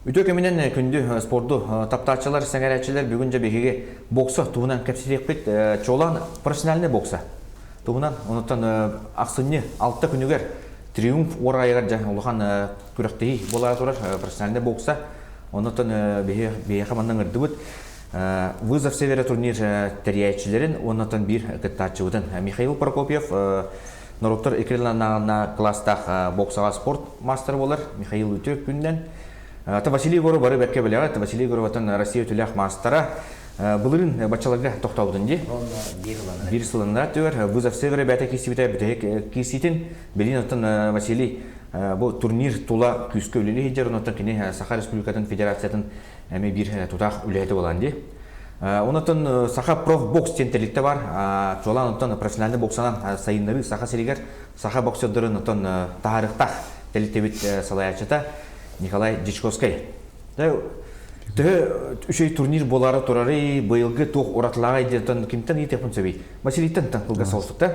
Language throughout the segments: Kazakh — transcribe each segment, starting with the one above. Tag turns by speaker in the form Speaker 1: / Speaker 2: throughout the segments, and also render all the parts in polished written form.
Speaker 1: Үтө көмінен күнді спорду таптачылар, сәңәрәтчілер бүгін жабегеге бокса туынан кәпсетек бет чолан профессиональный бокса. Туынан онытан ақсынны 6 күнігер триумф орайығар жа олыған күріқтегі болар тұрар профессиональный бокса. Онытан бейе қаманның үрді бұд. Вызов севера турнир тәрияйчілерін, онытан бір кіттачы Михаил Прокопьев, Нұрыптар экреланағына класстақ боксаға спорт мастер болар. Михаил Үтек күнден. Василий Горов бары бәтке білеғат. Василий Гороватын Россия түләқ мастера. Бұлырын бачаларға тоқтаудын де. Bir сылында төр. Вызов севера бәті кесібіті бітек кесетін. Белин отын Василий бұл турнир тула күскі өлелі хеджер. Онытын кені Саха Республикатын Федерациятын әме бір тұтақ үләйті болан де. Онытын Саха проф-бокс тентелікті бар. Жолан отын профессиональный боксанан сайынлары Саха селегер. Саха боксердырын отын тағарықтақ тәліктебет салаячыта Николай Дичковский. Үшей турнир болары тұрары бұйылғы тоқ оратылаға едетін кемтен етепін сөбей. Василийтен таңқылға салыстықта?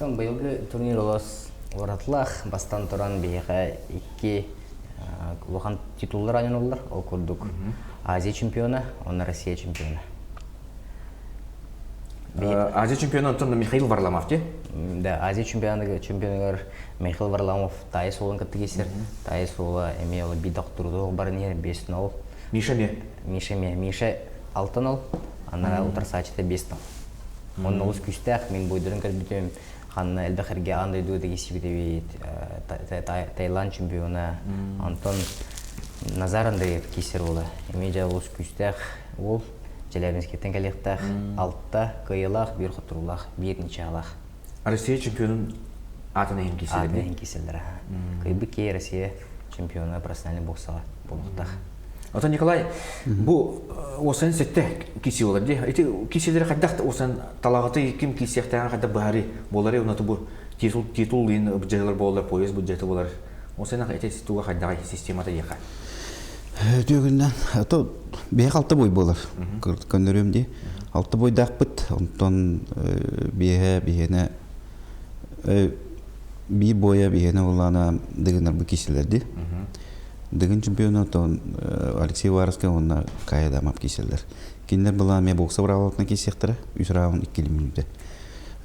Speaker 2: Бұйылғы турнир олас оратылақ бастан тұран бейіға 2 лохан титуллар анын олар. Ол көрдік Азия чемпионы, оны Россия чемпионы.
Speaker 1: Азия чемпионы отын Михаил Варламов, де?
Speaker 2: Да, Азия чемпионыгар Михаил Варламов тайыз олын кітті кесір. Тайыз олы әмейлі бидақ тұрды барын ер 5 ол.
Speaker 1: Миша ме?
Speaker 2: Миша 6 ол, анара ұтарсачыда 5 ол. Оның олыс күстәқ, мен бойдырын көрбітем, қанына әлбәқірге андай дуыды кесібі Таиланд чемпионы, Антон Назар Андреев кесір олы. Әмейді олыс күстәқ ол, Челябинскеттен кәлектақ, 6-та қиылақ, 1 құтырулақ, 1-нче алақ.
Speaker 1: Россия чемпионын атына ең кеселер?
Speaker 2: Атына ең кеселер. Қайбы кей Россия чемпионы профессиональный боксаға болуқтақ.
Speaker 1: Ата Николай, бұл осан сәтті кесе олар де? Кеселері қайдақты осан талағыты кім кесияқтаған қайда бағары болары, онаты бұл титул ең бұджайлар болар, пояс бұджайты болар. Осайнақ әте сетуға қайдағы системата еқа?
Speaker 3: Дөгіннен, бейек 6 бой болар, көндірімде. 6 бойдақ бұд, онтан бейені бей боя бейені олана дегенер бұл кеселерді. Дегін чемпионы Алексей Варовский онына қайда мап кеселдер. Кендер бұла мен бокса бұрағылықна кесектірі, 3 раунд 2 минуты.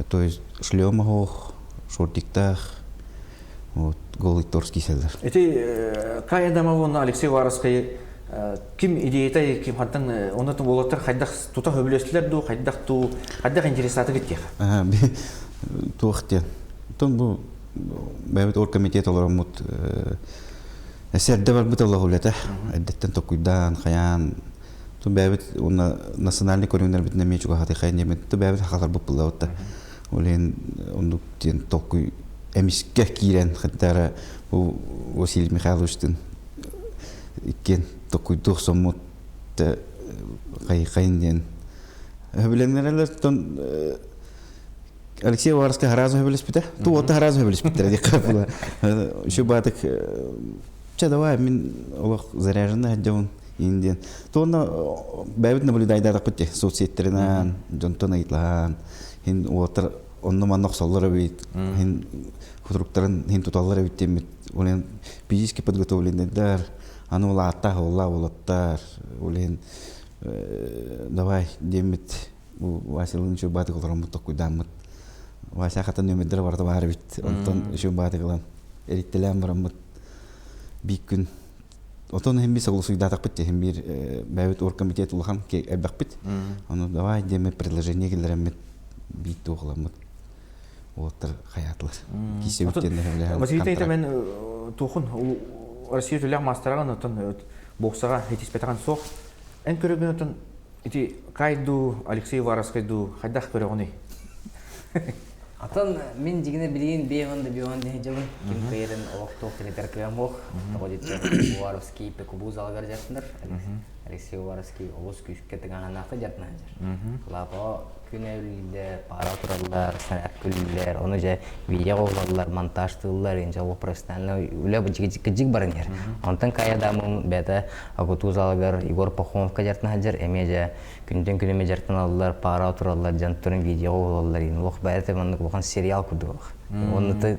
Speaker 3: То есть шлема хоқ, шортиктақ, голый торс кеселдер.
Speaker 1: Эти қайда мап оны Алексей Варовский ким идеятай, ким хаттан онатын болаттар қайдақ тұтақ өбілестілер ду, қайдақ интересаты кеттеқ?
Speaker 3: Туақтен. Тон бұл бәйбіт оргкомитет олар мұт әсерді бар бұт Аллах өлеті. Әдеттен тоқуйдан, қаян. Тон бәйбіт национальный көріңдер бітіне мен чуға қаты қайын емет. Тон бәйбіт қақалар бұп бұлда өтті. Олен ондықтен тоқуй әмеске кейрен қаттары бұл Василий Михайловичтің иккен тоқуйдық соммут қайын ден. Өбіленлерелер тон Алексей Варовский харазу höbелес бите. Ту ота харазу höbелес бите. Дикапла. Şu батык давай мен олох заряженный отдел инден. То он бәбит наблюдайдардык бите. Соцсеттеринен, жонтон айтлан. Хин отыр онны маннак соллары бит. Хин худруктарын хин туталлары бит демет. Олен физически подготовлендер. Аны ола атта ола олаттар. Олен давай демет. Василин şu батык оларым бутак куйдамыт. Вася хата нөмірдері барды бары бит. Онтан үшін бады қылан. Әриттелен барамыд. Бик күн. Онтан hem bir сағылы сұйдатақ бітті. Hem bir бәуіт оргкомитет ұлған әббақ бит. Оны давай деме предложение келдіремет. Бит оғыламыд. Отыр қаятылар. Кесе өттендер.
Speaker 1: Василий тәйті мен тұқын Россия түләқ мастараған боксаға етеспетаған соқ. Ән көреген өтін қайду Алексей Варовскайду қайдақ көрегіні?
Speaker 2: Atan min jigine bilin beyonda hejabın kim kayırın oğuk teleter kıyam oğuk Tağodetçe Varovski pekubuz algar jartındır Alexey Varovski oğuz küçükketin anaqta jartına jar Lapa күн әулілер, пара тұралар, сәнәт күлілер, оны жа видео олалар, монтаж тылылар, енжа ол профессиональный үлі бұджик барын ер. Онтан кай адамын бәті Агутуз алығар, Игор Пахомовка жартын хаджар, әме жа күнден күнеме жартын алылар, пара тұралар, жанттырын видео олалар, ені оқ бәті бұған сериал күрді оқ.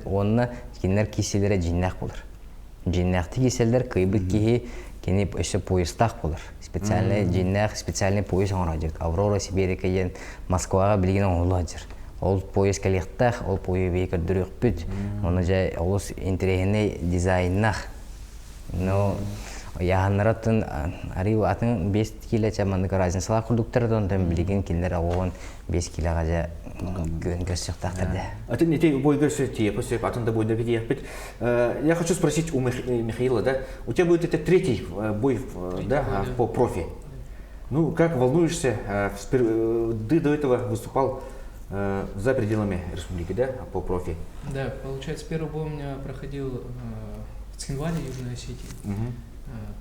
Speaker 2: Оны кенлер кеселері жиннақ болыр. Жиннақты кеселдер кайбыт кейі кені өші поезтақ болыр. Специальный жиннақ, специальный поезд оңыра жүрді. Аврора, Сибирика ен Москваға білген оңыла жүр. Ол поезд кәлектақ, ол поезд бейкір дүрек бүт. Оны жай олыс интерегіне дизайннақ. Но яғаныраттың арив атын 5 кило чамандық разницалар құрдықтырды, ондан білген келдер оған 5 килоға жа көн көрсіқтақтырды.
Speaker 1: А ты не те бой görсетие, после атында бойда где я хочу спросить у Михаила, да, у тебя будет это третий бой, да, по профи. Ну, как волнуешься? Ты до этого выступал за пределами республики, да, по профи?
Speaker 4: Да, получается, первый бой у меня проходил в Цхинвале, Южной Осетии.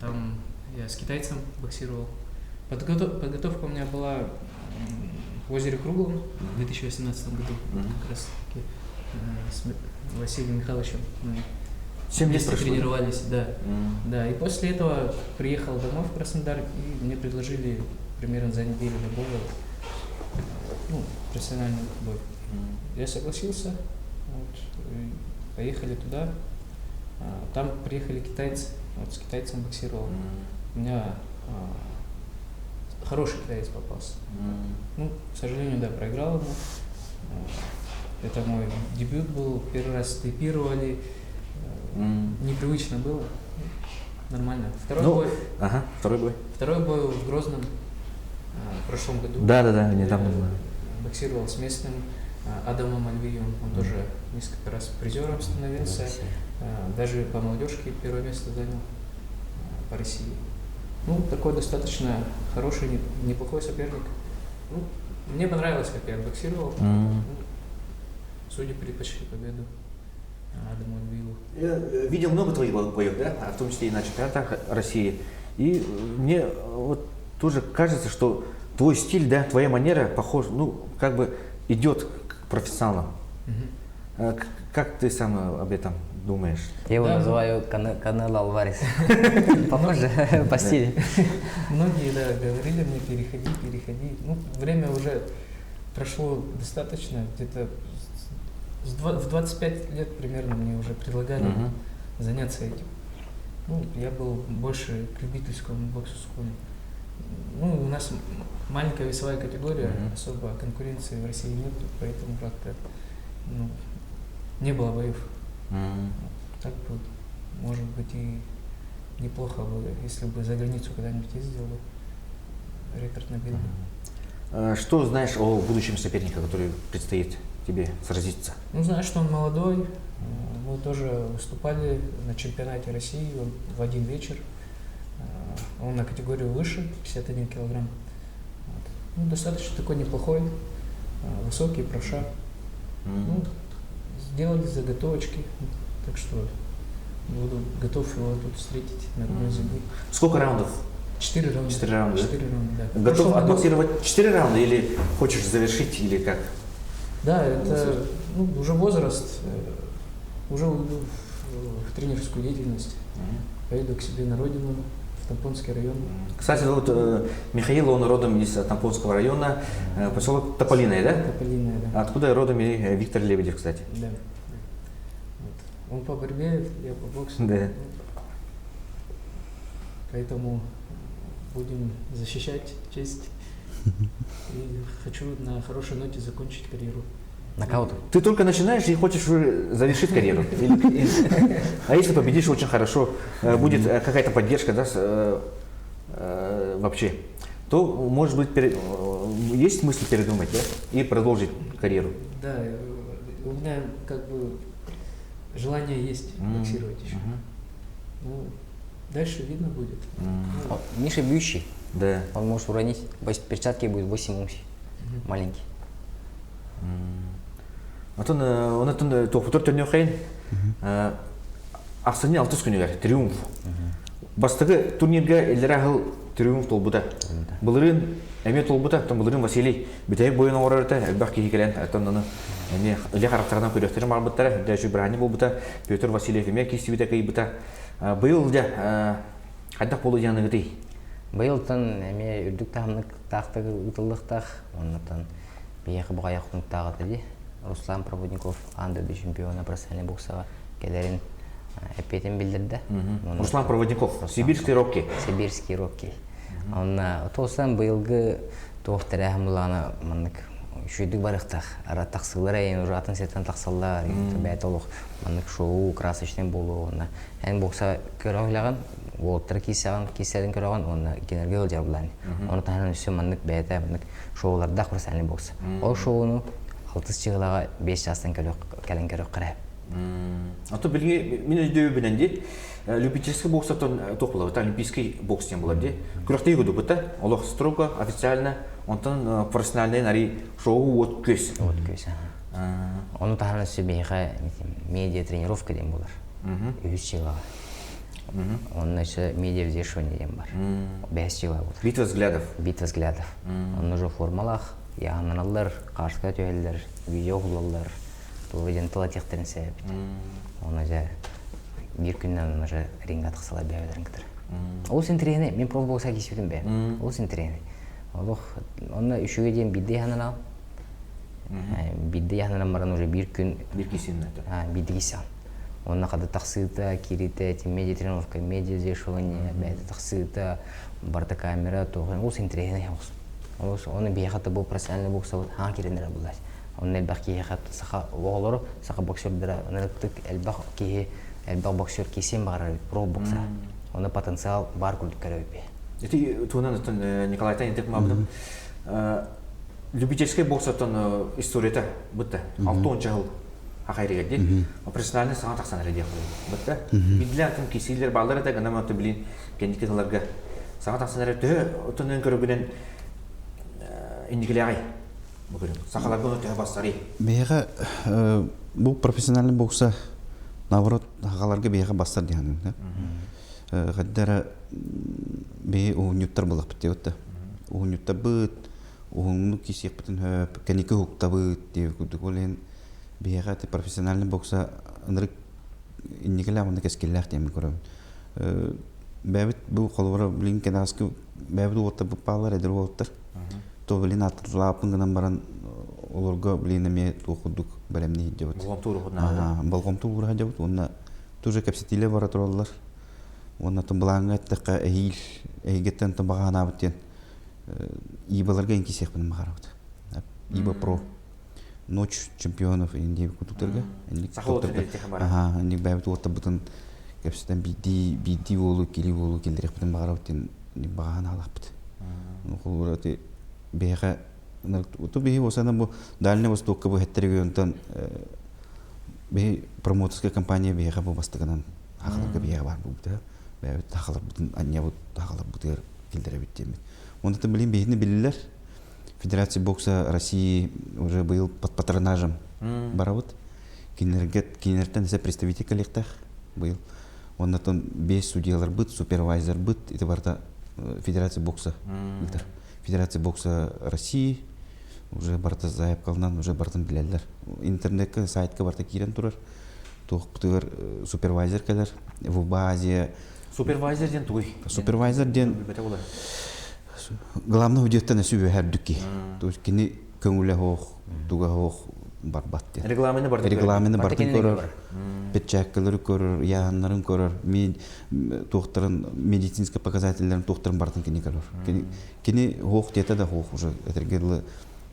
Speaker 4: Там я с китайцем боксировал. Подготовка у меня была в озере Круглом в 2018 году, как раз таки с Василием Михайловичем. Мы
Speaker 1: 7 лет прошло.
Speaker 4: тренировались, да. Да, и после этого приехал домой в Краснодар, и мне предложили примерно за неделю до боя, ну, профессиональный бой. Я согласился, вот, и поехали туда. Там приехали китайцы, вот с китайцем боксировал. У меня хороший китаец попался. Ну, к сожалению, да, проиграл ему. Это мой дебют был, первый раз тейпировали, непривычно было, нормально.
Speaker 1: Второй бой.
Speaker 4: Второй бой в Грозном в прошлом году.
Speaker 1: Да, недавно было.
Speaker 4: Боксировал с местным Адамом Альвием, он тоже несколько раз призером становился, даже по молодежке первое место занял по России. Ну, такой достаточно хороший, неплохой соперник. Ну, мне понравилось, как я боксировал. Судьи предпочли победу Адаму Альвиеву.
Speaker 1: Я видел много твоих боев, да, в том числе и на чемпионатах России. И мне вот тоже кажется, что твой стиль, да, твоя манера похожа, ну, как бы идет к профессионалам. Как ты сам об этом думаешь?
Speaker 2: Я его называю Канело Альварес. Похоже по стилю.
Speaker 4: Многие, да, говорили мне переходи. Ну, время уже прошло достаточно, где-то в 25 лет примерно мне уже предлагали заняться этим. Ну, я был больше к любительскому боксу склонен. Ну, у нас маленькая весовая категория, особо конкуренции в России нет, поэтому как-то не было боев. Так бы, может быть, и неплохо было, если бы за границу когда-нибудь ездил бы, рекорд набил бы.
Speaker 1: Что знаешь о будущем сопернике, который предстоит тебе сразиться?
Speaker 4: Ну, знаешь, что он молодой. Мы тоже выступали на чемпионате России в один вечер. Он на категорию выше, 51 килограмм. Ну, достаточно такой неплохой, высокий, правша. Ну, сделали заготовочки, так что буду готов его тут встретить на родной земле.
Speaker 1: Сколько раундов?
Speaker 4: 4 раунда.
Speaker 1: 4 раунда,
Speaker 4: 4 раунда, да.
Speaker 1: Готов отбоксировать 4 раунда или хочешь завершить, или как?
Speaker 4: Да, это уже возраст, уже уйду в тренерскую деятельность, поеду к себе на родину, в Тампонский район.
Speaker 1: Кстати, вот Михаил, он родом из Тампонского района, поселок Тополиное, да?
Speaker 4: Тополиное, да.
Speaker 1: Откуда родом и Виктор Лебедев, кстати?
Speaker 4: Да. Вот. Он по борьбе, я по боксу.
Speaker 1: Да.
Speaker 4: Поэтому будем защищать честь. И хочу на хорошей ноте закончить карьеру.
Speaker 2: Нокаут.
Speaker 1: Ты только начинаешь и хочешь уже завершить карьеру. А если победишь очень хорошо, будет какая-то поддержка, да, вообще, то, может быть, есть мысль передумать, да, и продолжить карьеру?
Speaker 4: Да, у меня как бы желание есть боксировать еще. Ну, дальше видно будет.
Speaker 2: Миша бьющий.
Speaker 1: Да.
Speaker 2: Он может уронить, перчатки будет 8 унций. Маленький.
Speaker 1: Оны тоқтыр түріне қайын, ақсыны 6 күнігер, триумф. Бастығы турнирге елдері ағыл триумф толбыда. Бұлырын әме толбыда, бұлырын Василий бітәйік бойын оғырарыда, әлбақ кейі келен, әттонны үлі қарақтарынан көректерін барбыттары, дәжі бірәні болбыда, Петр Васильев әме кейсі біті кей бұта. Бұйыл да қайдақ болу яны ғыдей?
Speaker 2: Бұйылтын әме үрдік тағымлық тақтығы ұтылдықтақ, оннатан бейеқі бұға яқын тағы деді. Руслан Проводников, андерді чемпиона профессиональный боксаға келерін Эпетен билдирди.
Speaker 1: Руслан Проводников, Сибирский Рокки.
Speaker 2: Сибирский Рокки. Онна тосан быйылгы тоохтарахым булана мандык шүйдүк барыктак ара таксылар эйин уже атын сетен таксаллар бәйт олук мандык шоу красочный болуу онна эн бокса көрөглаган волттар кисәден көрөгөн онна кенерге ыл жабылан оны таханын үсө мандык бәйт мандык шоуларда профессиональный бокс ол шоуну 6 чыгылага 5 жастан келен көрөк карап
Speaker 1: Ато билге мен өйдөбү менен ди любительский бокстан топлоо, олимпийский бокс тем булар ди. Күрөктөй году бута, олох строго официально, онтон профессиональный нари шоу от көс.
Speaker 2: Вот көс. Оны таханын үсө бейга медиа тренировка дем булар. 3 чыгылага. Он еще медиа взвешивание дем бар. 5 чыгылага булар.
Speaker 1: Битва взглядов.
Speaker 2: Битва взглядов. Он уже формалах, яғаналар, қаршыға түйелдер, видео құлалар. Тулыден тұла тектерін сәбет. Оны жа бір күннен оны жа ринга тықсала бәуедерін кітір. Ол сен трені, мен проф болса кесіпетін бәй. Ол сен трені. Оны үшіге дейін бидді яғынан ал. Бидді яғынан баран уже бір күн...
Speaker 1: Бір кесін әті.
Speaker 2: Бидді кесен. Оны қады тақсыйта, керейті, медиа тренировка, медиа взвешивание, бәйті тақсыйта, барта камера, тоғын. Ол сен трені яғыз. Оны бейхаты бұл профессиональный бокса хан керендері бұлдайды. Onun elbaq ki xat saxa oğulları saxa boksörlər analitik elbaq boksör kesin var pro boksa. Ona potensial var күлдік көрөбе.
Speaker 1: Эти тунан Николай Танитек мабдым. Любительский бокстан историята бутта. 6 жыл хакайрыга ди. Профессиональный саңа таксан реди бутта. Бидлер ким кесилер балдар да гана маты билин кендикелерге саңа таксан реди тунан көрөгүнөн индикелери Bugün sakalardan öte basarı.
Speaker 3: Beyga bu profesyonel boksa navrot hakalarga beyga basar diyanın. Gaddara bey uğunyuttar bulak bitti öte. Uğunyutta bıt, uğunluk kisiyek bitin höp, keniki hukta bıt diye kuduk olen beyga te profesyonel boksa anırık indikele amanda keskiller diye mi korum. Beybit bu kolvara bilin kedaskı beybit uğutta bu bağlar edir uğuttar. То билин атрапын гынан баран олорго билинеме тохудук белемни деп. Болгом туурга деп. Онна тоже капситиле бара тураллар. Онна тумбланга така эйил эйгеттен тумбагана биттен. Ибаларга инкисек бин магарат. Иба про ночь чемпионов инди кутутерга. Инди бабит отта бутун капситен биди болу кили болу келдирек бин магарат тен багана алапты. Нохулурати бега то беги осана бу Дальний Восток бу хеттер регионтан беги промоторская компания бега бу бастыгынан хакылга бега бар бу да беги тахалар бутун анья бу тахалар бутер келдере биттеми. Онда да билин бегини билилер. Федерация бокса России уже был под патронажем барабыт. Кинертен ise представитель коллектах был. Онда там без судьялар быт, супервайзер быт, это барта Федерация бокса. Федерация бокса России уже барта заяб калнан уже бартын билелер. Интернетке сайтка барта кирен турар. Тох бутыр супервайзер келер в базе.
Speaker 1: Супервайзер ден туй.
Speaker 3: Супервайзер ден главный удеттен сөбө хәрдүки. То есть кини көңүле хох, туга хох барбат ден. Регламенты бартын көрөр. Печаккалары көрөр, яганнарын көрөр. Мен тохтарын медицинский показательлерин тохтарын бартын кини көрөр. Кини хох дете да хох уже этергелы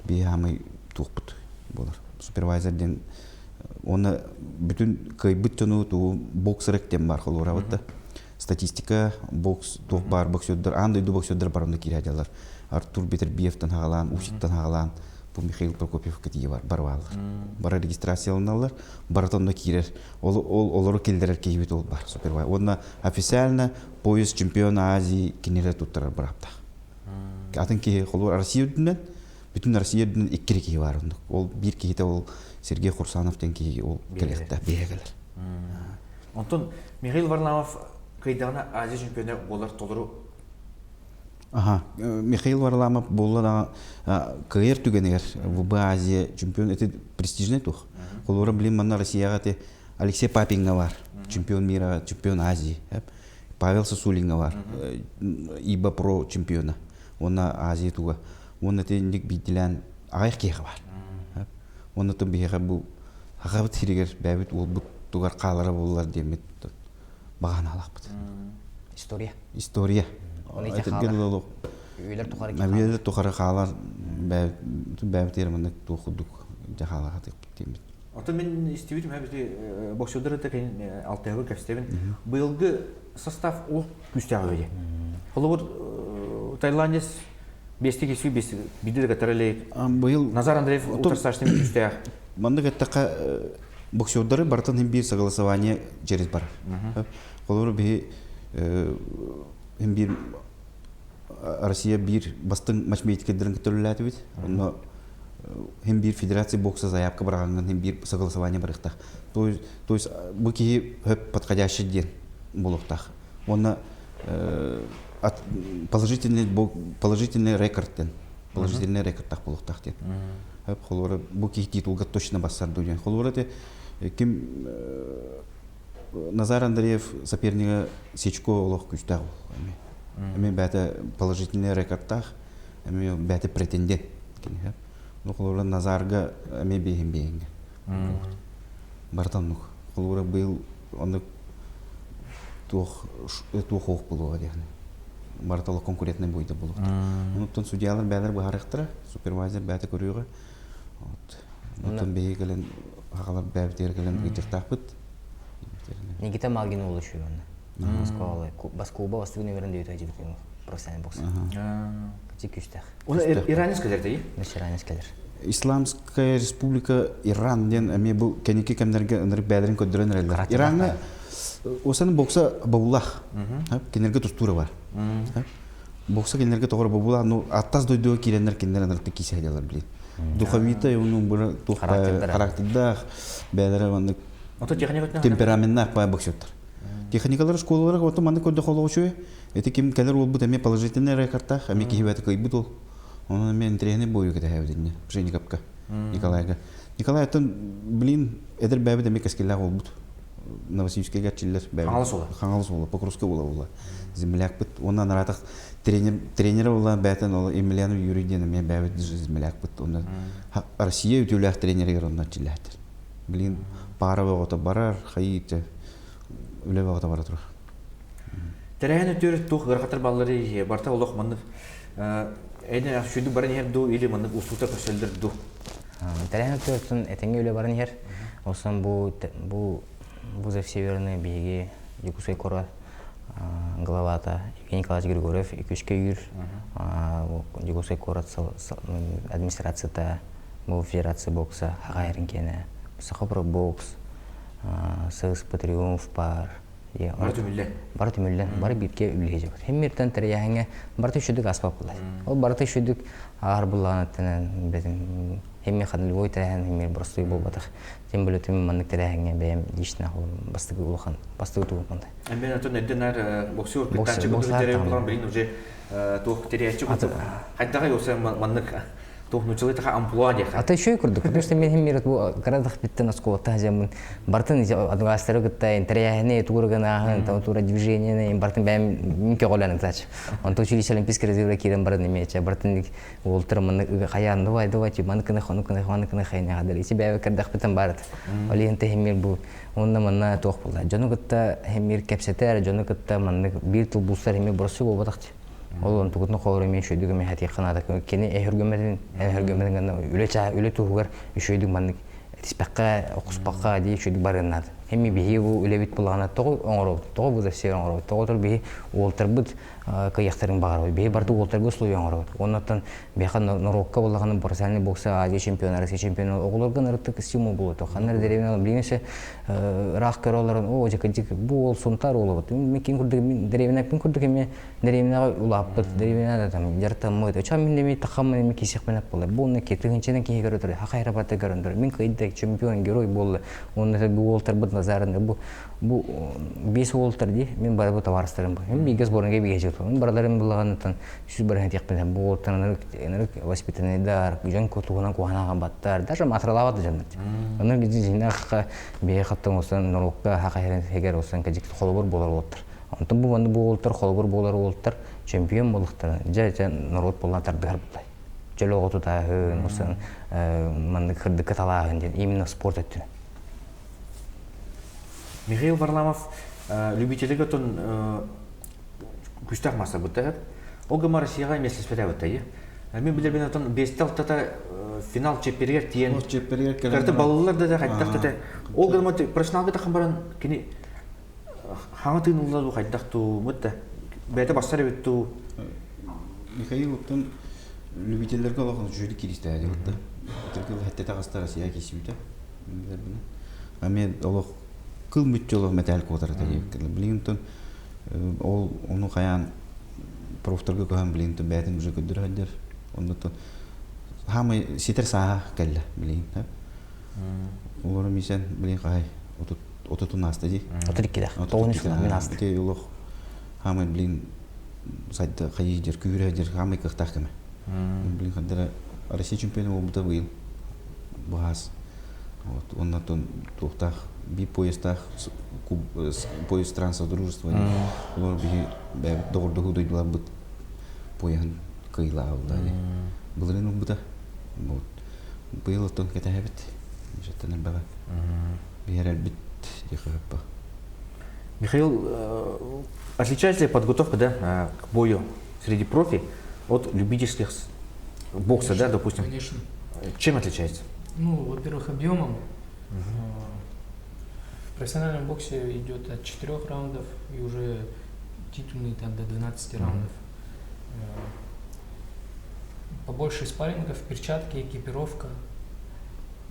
Speaker 3: биямай тухпут болар. Супервайзер ден оны бүтүн кайбыт тону ту боксерек ден бар холора батта. Статистика бокс тух бар боксёрдер, андай ду боксёрдер барында кирадылар. Артур Бетербиевтен хагалан, Ушиттен хагалан, бу Михаил Прокопьев кити бар баралар. Бара регистрацияланалар, баратонда кирер. Олору келдерер кейбит ол бар супервай. Онна официально пояс чемпиона Азии кинере туттарар барапта. Атын ки холор Россияден, бүтүн Россияден 2 ки бар. Ол бир кийте ол Сергей Хурсановтен ки ол келетте бегелер.
Speaker 1: Онтон Михаил Варламов кайдана Азия чемпионы болар толору.
Speaker 3: Ага, Михаил Варламов болла кайер түгенер в Азия чемпион это престижный тух. Колора блин манна Россияга те Алексей Папинга бар, чемпион мира, чемпион Азии. Павел Сосулинга бар, Иба про чемпиона. Онна Азия туга. Онна те ник битилен агайр кега бар. Онна то бега бу хагабыт хиригер бабит ол бу тугар қалары болулар демет бағана алақпыт. История.
Speaker 2: Оны ите
Speaker 3: Әтірген
Speaker 2: қалар.
Speaker 3: олық.
Speaker 2: Үйлер тухары ки
Speaker 3: Мәбиелер тухары қалар бәбітер мұны туқудық жағалаға демет.
Speaker 1: Ото мен истибитим хәбизде боксердары да кен алтыгы кәстебен быелгы состав ул күстәгә беде. Холовор Таиландес бесте кеси бесте биде гатарале
Speaker 3: Быйыл
Speaker 1: Назар Андреев утырсашны күстәгә.
Speaker 3: манда гаттака боксердары бартын хим бир согласование через бар. Холовор бе хим бир Россия бир бастың матчмейткелерин көтөрүләт бит. Но хим бир федерация бокса заявка баргандан хим бир согласование барыктак. То есть бу ки хөп подходящий ден булуктак. Оны положительный рекордтен. Положительный рекордтак булуктак ден. Хөп холора бу ки титулга точно басар дүйен. Холора те ким Назар Андреев сопернига Сечко олох күчтәг. Эми бәте положительный рекордтах, эми бәте претендент. Ну холора Назарга эми бейин. Бартан нух. Холора был он тух хук булуга дигән. Барталы конкурентный бойда булу. Онуттан судьялар бәләр бу характера, супервайзер бәте көрүгө. Вот. Онуттан бейгелен хагалар бәбтер келен гитертакпыт.
Speaker 2: Никита Малгин улушу оны. Москва, Баскуба, Восточный университет дүйті әжібіткен профессиональный бокс. Качи күштәк.
Speaker 1: Оны иранецкалар да.
Speaker 2: Мешеранецкалар.
Speaker 3: Исламская республика Иран ден эми бу кенеки кемнерге ынырык бәлерин көддөрөн рәлдер. Иранга осаны бокса бабулах. Кенерге тустура бар. Бокса кенерге тогор бабулах, ну аттас дойдо киреннер кеннер ынырыкты кисәделәр билет. Духовита юнун бу характерда бәлере ванды
Speaker 1: Ото техникатын
Speaker 3: темпераментна по боксёттар. Техникалар школалар вот маны көдө холоочу. Эти ким келер ол бу теме положительный рекордтах, ами кибет кайбыт ол. Он мен тренер бою кете хавдинне. Пшеникапка. Николайга. Николай тон блин, эдер бәбе деме кескеллар ол бут. Новосибирскеге чиллер бәбе. Хаңалыс ола, Покровска ола. Земляк бит. Ондан аратак тренер ола бәтен ол Емельян Юриден мен бәбе земляк бит. Ондан Россия үтүләк тренерлер ондан чиллер. Блин, пара вагота барар, хайыты. Үле вагота бара тур.
Speaker 1: Терәһен өтөр тух гыргатыр баллары барта олох маны. Эйден шуды барын ерду или маны устута көсөлдөрдү.
Speaker 2: Терәһен өтөртүн этеңге үле барын ер. Осан бу за северный биги Якутской кора главата Евгений Николаевич Григорьев 2-3 юр. Якутской кора администрацияда бу федерация бокса хагайрынкене. Сахапро бокс, Сыз Патриумф пар. Барты мүллен, бары битке үлге жабыр. Хеммерден тәрияңе барты шүдік аспап бұлай. Ол барты шүдік ағар бұллағанаттынан бәдім хемме қадыл ой тәрияң хеммер бұрысты бол батық. Тем более тем мандық тәрияңе бәйім ешіне бастығы ұлған, бастығы туып мұндай.
Speaker 1: Әмбен атын әдден әр боксер, күттанчы бұлды тәрияң бұлған білін уже туық тәрияңчы бұлды. Қайдаға еусе мандық тухнучылы таха амплуа дия.
Speaker 2: Ата еще и курдук, потому что мен хеммер бу городах биттен осколта жамын. Бартын адвастары гытта интерьяне тургана, там тура движение, бартын бәм минке голаны тач. Он то училище олимпийский резерве кирен барды меча, бартын ултыр маны хаян давай маны кына хайна гадали. Себе кардах биттен барат. Олен те хеммер бу онна манна тох булда. Жону гытта хеммер кепсетер, жону гытта манны бир тул булсар хеммер бурсы болбатакчы. Ол он тугутны қоғырымен шөйдігі мен хәтек қанады. Кені әйіргөмеден ғана үлі туғығар шөйдігі манның тиспәққа, оқыспаққа дейі шөйдігі барынады. Хемми бейі бұл үлі бит бұлағына тоғы оңырау, тоғы бұза сер оңырау, тоғы тұр бейі олтыр бұд каяқтарын бағарау, бейі барды олтырғы сұлу оңырау. Оннаттан бейқа нұрокқа болағының профессиональный бокса, Азия чемпионы, Россия чемпионы оғылырған ұрыттық стимул болады. Қанар деревен алым, білгенше рақ көр оларын, о, жекадик, бұл сұнтар олы бұд. Мен кейін күрдігі, деревен әппен күрдігі мен деревенаға ұлап бұд, деревенада там, жарттан мұйды. Оча мен деме тақамын еме кесек мен әп болды. Бұл не кетігіншеден кейін көрі хақайра баты көріндір. Мен қайдық чемпион, герой болды. Оны бұл олтыр бұд назарында. Бұл 5 олтыр де, мен бары бұл товарыстарым бұл. Мен бейге сборынға бейге жет бұл. Мен бараларым бұлағанытын сүз барған текпен. Бұл олтыр воспитанайдар, жөн көтуғынан қуғанаған баттар. Даже матралавады жандар. Оны бізді жинаққа бейге қаттың олсан, нұрлыққа хақайрын егер олсан кәжекті қолыбыр болар олтыр. Онтын бұл олтыр, қолыбыр болар олтыр, чемпион болықтыр. Жа нұрлық болған тардығар бұлай. Жөлі оғытудағын, олсан, манды кірдікі талағын ден, именно спорт өттіні.
Speaker 1: Михаил Варламов любителігі тұн күстақ маса бұттағып. Оғыма Россияға емеслес бәді бұттайы. Мен білер бен отын бестал тата финал чеппергер тиен. Карты балылар да қайттақ тата. Оғыма профессионалға тақын баран кені хаңы тыын ұллады қайттақ ту мұтта. Бәді бастар өтту.
Speaker 3: Михаил оттан любительдерге олақын жүрді керісті әді бұтты. Түркі хәтті тағысты Россия кесі бүті. Мен олақ кыл мүтчі олақ мәтәл қотарыда ебіккерлі. Білігінтін ол оны қаян профтарға көһән білігінтін бәтін уже көддір әддер. Ондықтан хамы сетер саға кәлі білігін. Олары мейсен білігін қағай отытын асты дей.
Speaker 2: Отыр кедақ, тоғын үшін мен асты.
Speaker 3: Те олақ хамы білігін сайды қайыдер, күйірәдер, хамы қықтақ кәмі. Білігін қаддары Россия чемпионы болбыта бұйыл бұғаз. Оннан тоқтақ би поездтақ поезд трансодружества. Олар бігі доғырды худойдыла бұд поян кайла алда. Бұлырын ұмбыта. Бұйыл оттан кәті әбіт. Жаттан әлбаға. Бігер әлбіт деқі өппа.
Speaker 1: Михаил, отличается ли подготовка к бою среди профи от любительских бокса, да, допустим?
Speaker 4: Конечно.
Speaker 1: Чем отличается?
Speaker 4: Ну, во-первых, объемом. В профессиональном боксе идет от 4 раундов и уже титульный там до 12 раундов. Побольше спаррингов, перчатки, экипировка.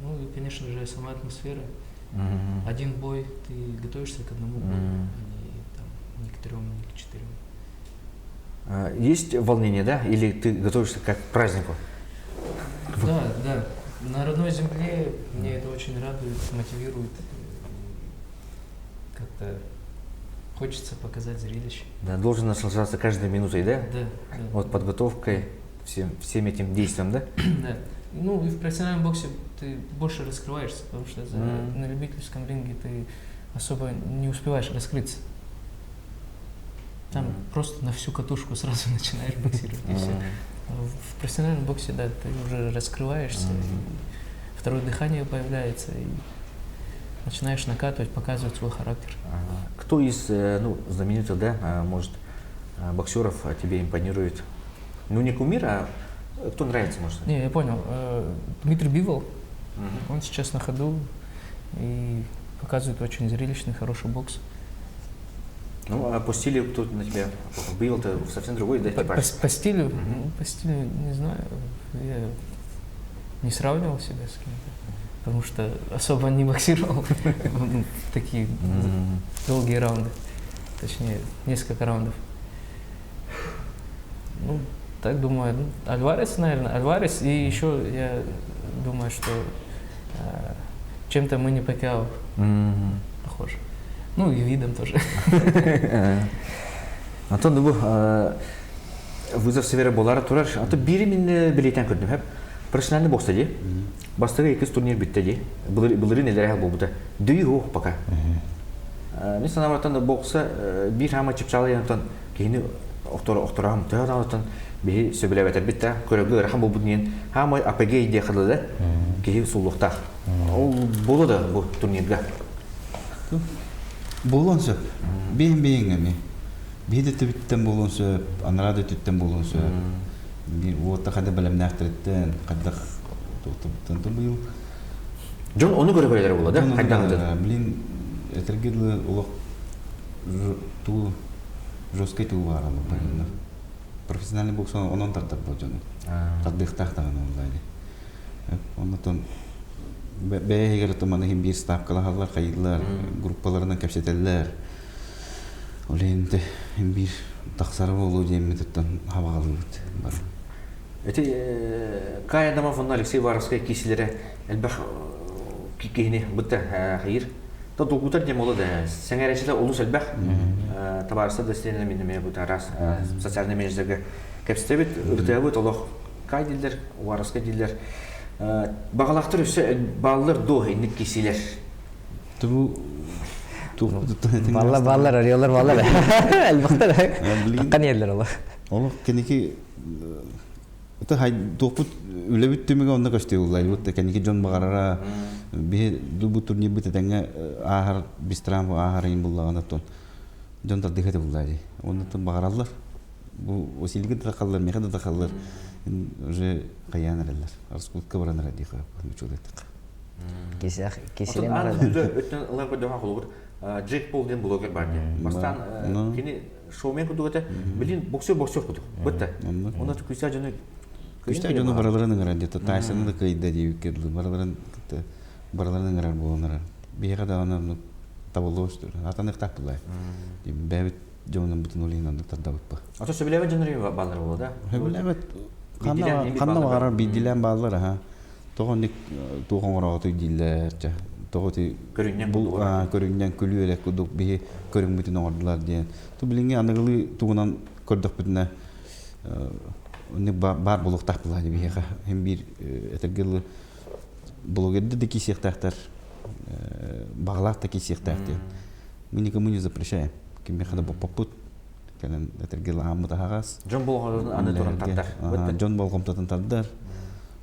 Speaker 4: Ну и, конечно же, сама атмосфера. Один бой, ты готовишься к одному бою, а не к 3, не к 4.
Speaker 1: Есть волнение, да? Или ты готовишься как к празднику?
Speaker 4: Да, да. На родной земле мне это очень радует, мотивирует. Как-то хочется показать зрелище.
Speaker 1: Да, должен наслаждаться каждой минутой, да?
Speaker 4: Да, да.
Speaker 1: Вот подготовкой, всем этим действием, да?
Speaker 4: Да. Ну и в профессиональном боксе ты больше раскрываешься, потому что на любительском ринге ты особо не успеваешь раскрыться. Там просто на всю катушку сразу начинаешь боксировать и все. В профессиональном боксе, да, ты уже раскрываешься, и второе дыхание появляется, и начинаешь накатывать, показывать свой характер.
Speaker 1: Кто из знаменитых, да, может, боксеров тебе импонирует? Ну, не кумир, а кто нравится, может?
Speaker 4: Не, я понял. Дмитрий Бивол, он сейчас на ходу и показывает очень зрелищный, хороший бокс.
Speaker 1: Ну, а по стилю кто на тебя Бивол-то совсем другой, да, типаж?
Speaker 4: По стилю? Ну, по стилю, не знаю, я не сравнивал себя с кем-то, потому что особо не боксировал такие долгие раунды, точнее, несколько раундов. Ну, так думаю, Альварес, наверное, Альварес, и еще я думаю, что чем-то Мэнни Пакьяо похож. Ну и видом тоже.
Speaker 1: Антон, bu вызов севера болары турар. Антон биримин билетен көрдüm hep. Профессиональный бокста ди. Бастыгы 2 турнир битте ди. Булыры нелер хал болбута. Дүй хук пока. Мен санаматан бокса бир хама чипчалы антон кейни оқторам таган антон би сөбелебетер битте. Көрөгө рахам болбуднен хама АПГ иде кылды. Кейи сулуктак. Ол болду бу турнирге.
Speaker 3: Болон сөп, бейін әме. Бейді түбіттен болон сөп, анарады түттен болон сөп. Оғытта қады білімін әқтіреттен, қаддақ тоқтыбыттан тұр бұйыл.
Speaker 1: Жон оны көрі көрелері болады, қайдағыды?
Speaker 3: Білін, әтіргеді олық туы, жосқай туы бар алып байынна. Профессиональный бокс онын тартап бұл жоны. Қаддықтақтаған олайды. Оннатон бәйгер томаны хим бир ставкалар кайдылар, группаларынан кепсетелләр. Оленде хим бир тахсары болу деметтен хабагалыт бар.
Speaker 1: Эти Кая Адамов, Алексей Варовский киселере элбах кикени бутта хайыр. То долгутар дем олды. Сеңәрәчеле улус элбах. Табарса да стенле минеме бу тарас социальный менеджерге кепстебит үртәбит Аллах Кай дилдер, Варовский дилдер. Бағалақтыр өсі балалар доғы инік кеселер.
Speaker 2: Балалар, арыялар балалар. Әлбақтар. Таққан ерлер олар.
Speaker 3: Олық кенеке Это хай топут үлебит түмеге онда көстө улай. Вот канеки жон багарара би дубу турни бит тенге ахар бистрам ахар ин буллаган тон. Жондар дегете булай. Онда багаралар. Бу осилиге такаллар, мехада такаллар. Уже каянарлар. Арскутка баранар дика. Мучулет.
Speaker 2: Кеселем
Speaker 1: Аны
Speaker 2: арада.
Speaker 1: өттөн ылар көдөңө кулур. Джек Пол деген блогер бар ди. Бастан кини шоумен кудугата билин боксер кудук. Бытта. Онда күсә жөнө
Speaker 3: Күстә жоны бараларын гыран дете тайсаны да кайда дип кирди. Бараларын гыран болонар. Бияга да аны табылыштыр. Атаны тапылай. Дим бәбит жоны бутун олинан да тадабыппа.
Speaker 1: Ата сөбелебе жөнөрү балдар болду да.
Speaker 3: Хөбүләбет канна багарар бидилен баллар ха. Тогоник тогоңороготы диллер. Тоготи көрүннән күлүелек кудук би көрүн бүтүн ордулар диен. Ту билинге аныгылы тугунан көрдөк бүтүнө не бар булук тапылар дип яга. Hem bir этергел блогерде де кисектактар баглак та кисектактар. Мы никому не запрещаем. Ким яхада попут канан этергел амыта хагас.
Speaker 1: Жон болгон аны туран таттар.
Speaker 3: Жон болгон таттар.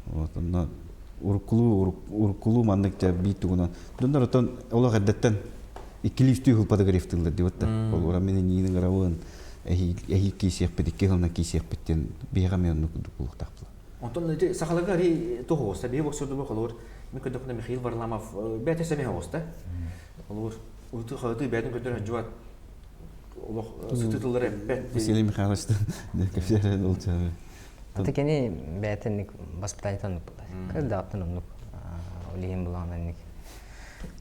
Speaker 3: Вот но уркулу мандыкча битугунан. Дондар отон олог аддаттан икилифтүү хылпадагрифтилер деп атты. Ол ура менен нинин гарабын эхи кисек бедикке хылна кисек беттен бега мен нукулук тапты.
Speaker 1: Онтон эти сахалага ри тохоста бе боксорду бо колор. Мен көдөкнө Михаил Варламов бете семе хоста. Колор уту хаты беден көдөр жуат. Олог сутулары бет.
Speaker 3: Василий Михайлович да кефер олча.
Speaker 2: Атакени бетенник воспитаниятан булды. Кырдаптын онук олиген булганник.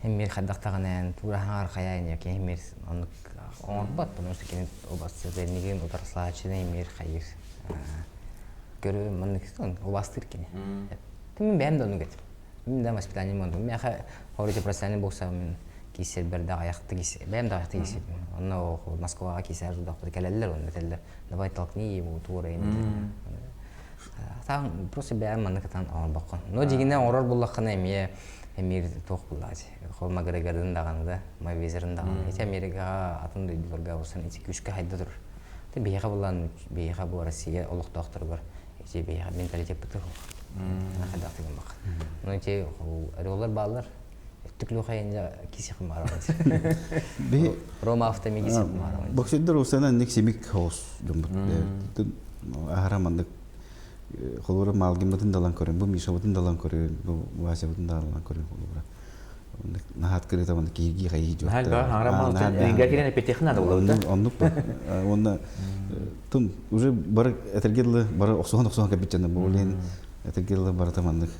Speaker 2: Эмир хаддактаганан тура хар каяйын яки эмир онук онбат потому что кенет обасы денеген утарсаачына эмир кайыр. Көрө мындыкстон обастыр кене. Тим мен да онук. Мен да воспитание мондум. Мен ха хорите профессиональный боксер мен кисер берде аякты кисер. Мен да аякты кисер. Онно Москвага кисер жудак келелер онда теле. Давай толкни его тура эми. Там просто бәм маныкатан албаккан. Но дигенә орар буллаккана эмие эмир тох буллаҗы. Холма грегордан даганда, май визерин даганда. Эти Америкага атын дилберга болсын, эти күшкә хайда тур. Те бияга булган, бияга бу Россия олуг доктор бар. Эти бияга менталитет бутыр. Хайда тигән бак. Но эти роллар баллар төклү хайында кисек мара.
Speaker 3: Бе
Speaker 2: Рома автомигис мара.
Speaker 3: Боксердер усана никсимик хос думбут. Ахарамандык холора малгиматын далан көрөн, бу мишабатын далан көрөн, бу васябатын далан көрөн холора. Нахат кырыта ман киги хайи жок.
Speaker 1: Хага харамал ринга кирен петехна да болду.
Speaker 3: Оннук онна тун уже бар этергеле бар оксоон капитаны болен этергеле бар тамандык.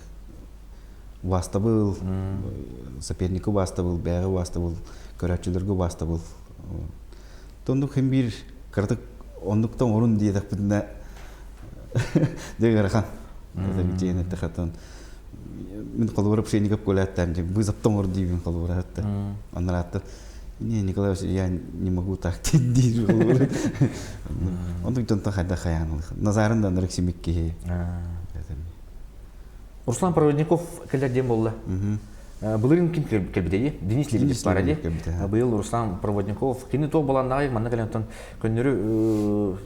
Speaker 3: Васта был, сопернику васта был, бәгы васта был, көрәчүләргә васта был. Тондук һәм бир кыртык оннуктан орын диедек бүтүнә Дегер хан. Это где на тахатон. Мен колорып шейникап колаттам деп вызаптан ор дибин колоратта. Анратта. Не, Николай, я не могу так дейді. Он тут тонта хайда хаянлык. Назарында нрексимикке.
Speaker 1: Руслан Проводников келден болду. Былырын ким келбедеди? Денис Лебедев бар эди. Быйыл Руслан Проводников кини ток баландагы манда келентон көннөрү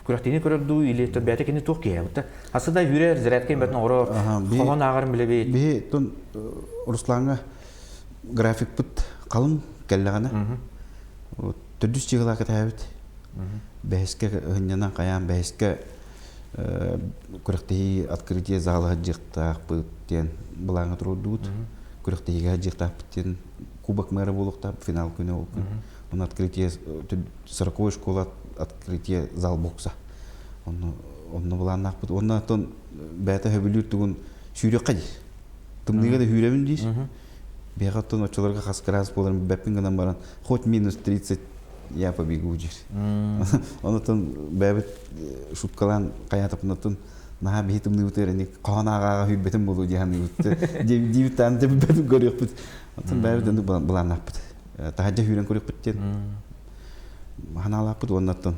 Speaker 1: күрәктене көрөрдү или төбәте кини ток кебетте. Асыда жүрер зираткен бетне оро холон агырын билебейт.
Speaker 3: Би тон Русланга график бут калым келлегана. Вот төдүс чыгыла кетебит. Бәскә хыннан каян бәскә күрәктеги открытие залы жыкта бутен булаңа турдут. Күрәктеги жыкта бутен кубок мэра булыкта финал көне ул. Он открытие 40-я школа открытие зал бокса. Онны буланак бут. Онна тон бәтә хөбүлүр тугун шүрө кай. Тымныга да хүрәмин дис. Бегаттон очолорга хаскарас болар бәппингән баран. Хоть минус 30 я побегу дис. Онтон бәбит шуткалан каятыпнатын на битимни үтерени канага хүбетим болу дигән үтте. Дивтан дип бәбит görüp бит. Онтон бәбит инде буланак бит. Тахаҗа хүрән көрүп биттен. Ханалап бит онтон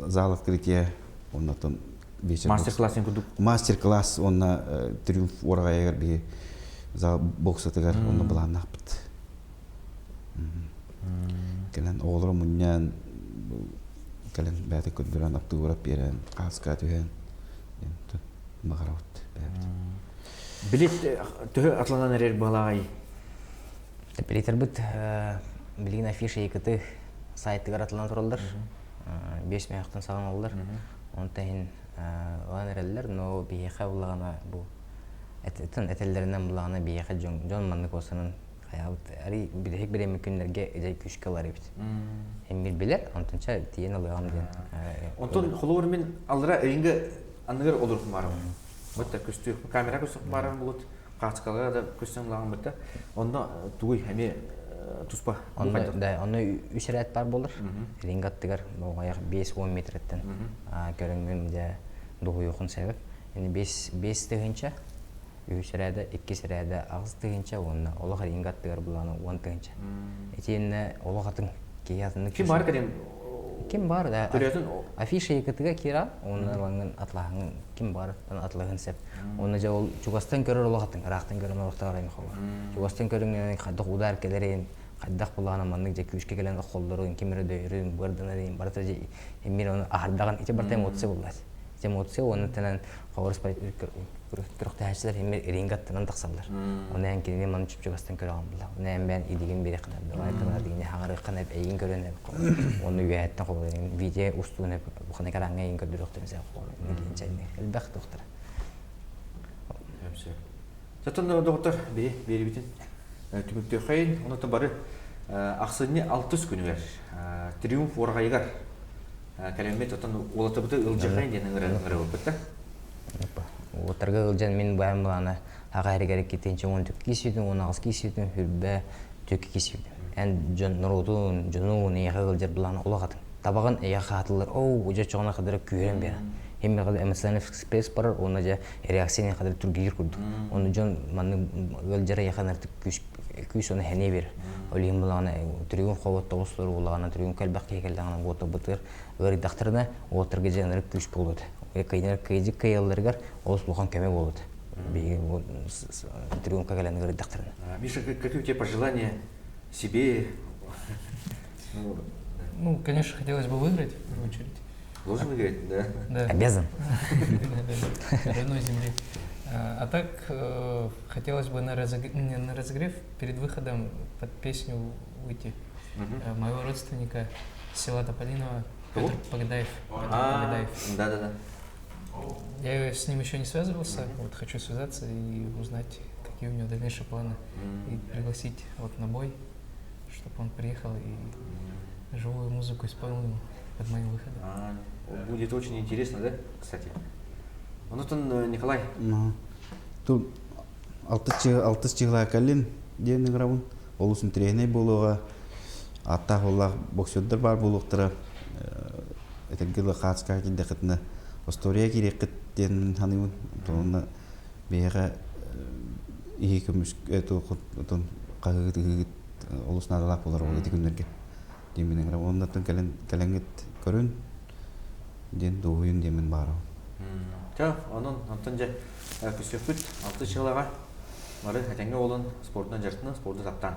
Speaker 3: зал открытие онтон вечер.
Speaker 1: Мастер-классын кудук.
Speaker 3: Мастер-класс онна триумф орага ягар би зал бокса тегәр онны буланак бит. Келен олар муньян келен бәте көндөрән аптыгырап берән каска түһән. багарабыт.
Speaker 1: Билет төһө атланан эрер балай.
Speaker 2: Билетер бит билген афиша екіті сайттыгар атылан туралдар. 5 маяқтан саған олдар. Онтайын оған әрелілер, но бейеқа бұлағана бұл әтелдерінен бұлағана бейеқа жон манны қосының қаябыт. Әрі білек біреме күндерге әжай күшкі олар ебіт. Әмір білер, онтынша тиен олығам дейін.
Speaker 1: Онтон құлуыр мен алдыра әйінгі анығыр олырқын барым. Бұтта күсті камера күсті барым бұлыт. Қасқалға да күстен бұлағын бұтта. Онда туғый әме туспа.
Speaker 2: Оны үш рәт бар болыр. Ринғаттығар 5-10 метреттен көріңген дұғы yoğun sebep. Yani 5 tığınca, 3 rədə, 2 rədə ağız tığınca, olaq rинғаттығar bulağını 10 tığınca. Etiyinlə olaq atın keyatını
Speaker 1: Kim var kədem?
Speaker 2: Kim var da?
Speaker 1: Görüyorsun?
Speaker 2: Afişa yıkıtıға kira, onların atlağın kim var? Atlağın sep. Onu ja ol Çugastan görür olaq atın, Iraqtan görür olaqta qarayın xola. Çugastan görüngən qaddaq udar kelerin, qaddaq bulağına mandık ja küçke gelen qolların kimire döyürün, bardana deyin, barata ja emir onu ahardağın içe barta emotsi bullar. İçe emotsi onu tenen qavars pay тұрықта әшілер емер ринғаттынан тақсалар. Оны ән келіне маны Çugastan көрі ағым бұлар. Оны ән бән едеген бері қанады. Айтылар дегене хаңары қанап әйін көрін әп қол. Оны үйәттен қол. Видео ұстуын әп бұқаны қараңға әйін көрді рөқтірін сәп қол. Неген жайны. Әлбәқ доқтыр.
Speaker 1: Затон доқтыр бері бітін. Түмікті қайын. Оны бары ақсыдыне 6 күні бер. Триумф орғайығар. Кәлемет отын олаты бұты ұлжы қайын денің ұры өпітті.
Speaker 2: Отырғы ұлжан мен бәйім бұланы аға әрі-әрі кетенше оны түк кесудің, оны ағыз кесудің, хүрбә түк кесудің. Ән нұрудың, жүнуын еғі ұлжар бұланы олағатын. Табаған еғі атылар, өже çoğuna қадыры күйерен бері. Емі қадыр эмоциональный экспресс барар, оны жа реакцияны қадыр түргейір күрді. Оны жон манның ұлжары еғі нартық күйс оны әне бері. Олейін бұланы түрігін қоватта осылар олағаны, түрігін кәлбәқ кейкелдіғаны оты бұтыр, ғыры дақтырына отырғы жаныры күйс болды. Кайнер кайдик каялларгар олс лухан көмек болот. Трибун кагаланы гыры докторына.
Speaker 1: Миша, какие у тебя пожелания себе?
Speaker 4: Ну, конечно, хотелось бы выиграть, в первую очередь.
Speaker 1: Должен выиграть, да?
Speaker 2: Да. Обязан.
Speaker 4: Родной земли. А так, хотелось бы на разогрев перед выходом под песню выйти моего родственника с села Тополиново, Петр Погадаев.
Speaker 1: Да.
Speaker 4: Я с ним еще не связывался, вот хочу связаться и узнать, какие у него дальнейшие планы. И пригласить вот на бой, чтобы он приехал и живую музыку исполнил под моим выходом.
Speaker 1: Будет очень интересно, да, кстати? Онутон Николай.
Speaker 3: Тут алтыс чыгла калин ден гравун. Олусун тренер болуга атта холла боксердер бар болуктара. Этегеле хатска кидекетне История кирекет ден ханыун. Тоны бега ийкемиш эту тон кагыгыт олуснадалак болар ол этигүннерге. Деменен гравуннан каленгет көрүн ден доойун демен бар.
Speaker 1: Та, onun Антонжа көсөкүт 6 жылга бары хатеңге олон спортунан жартына спорту таптан.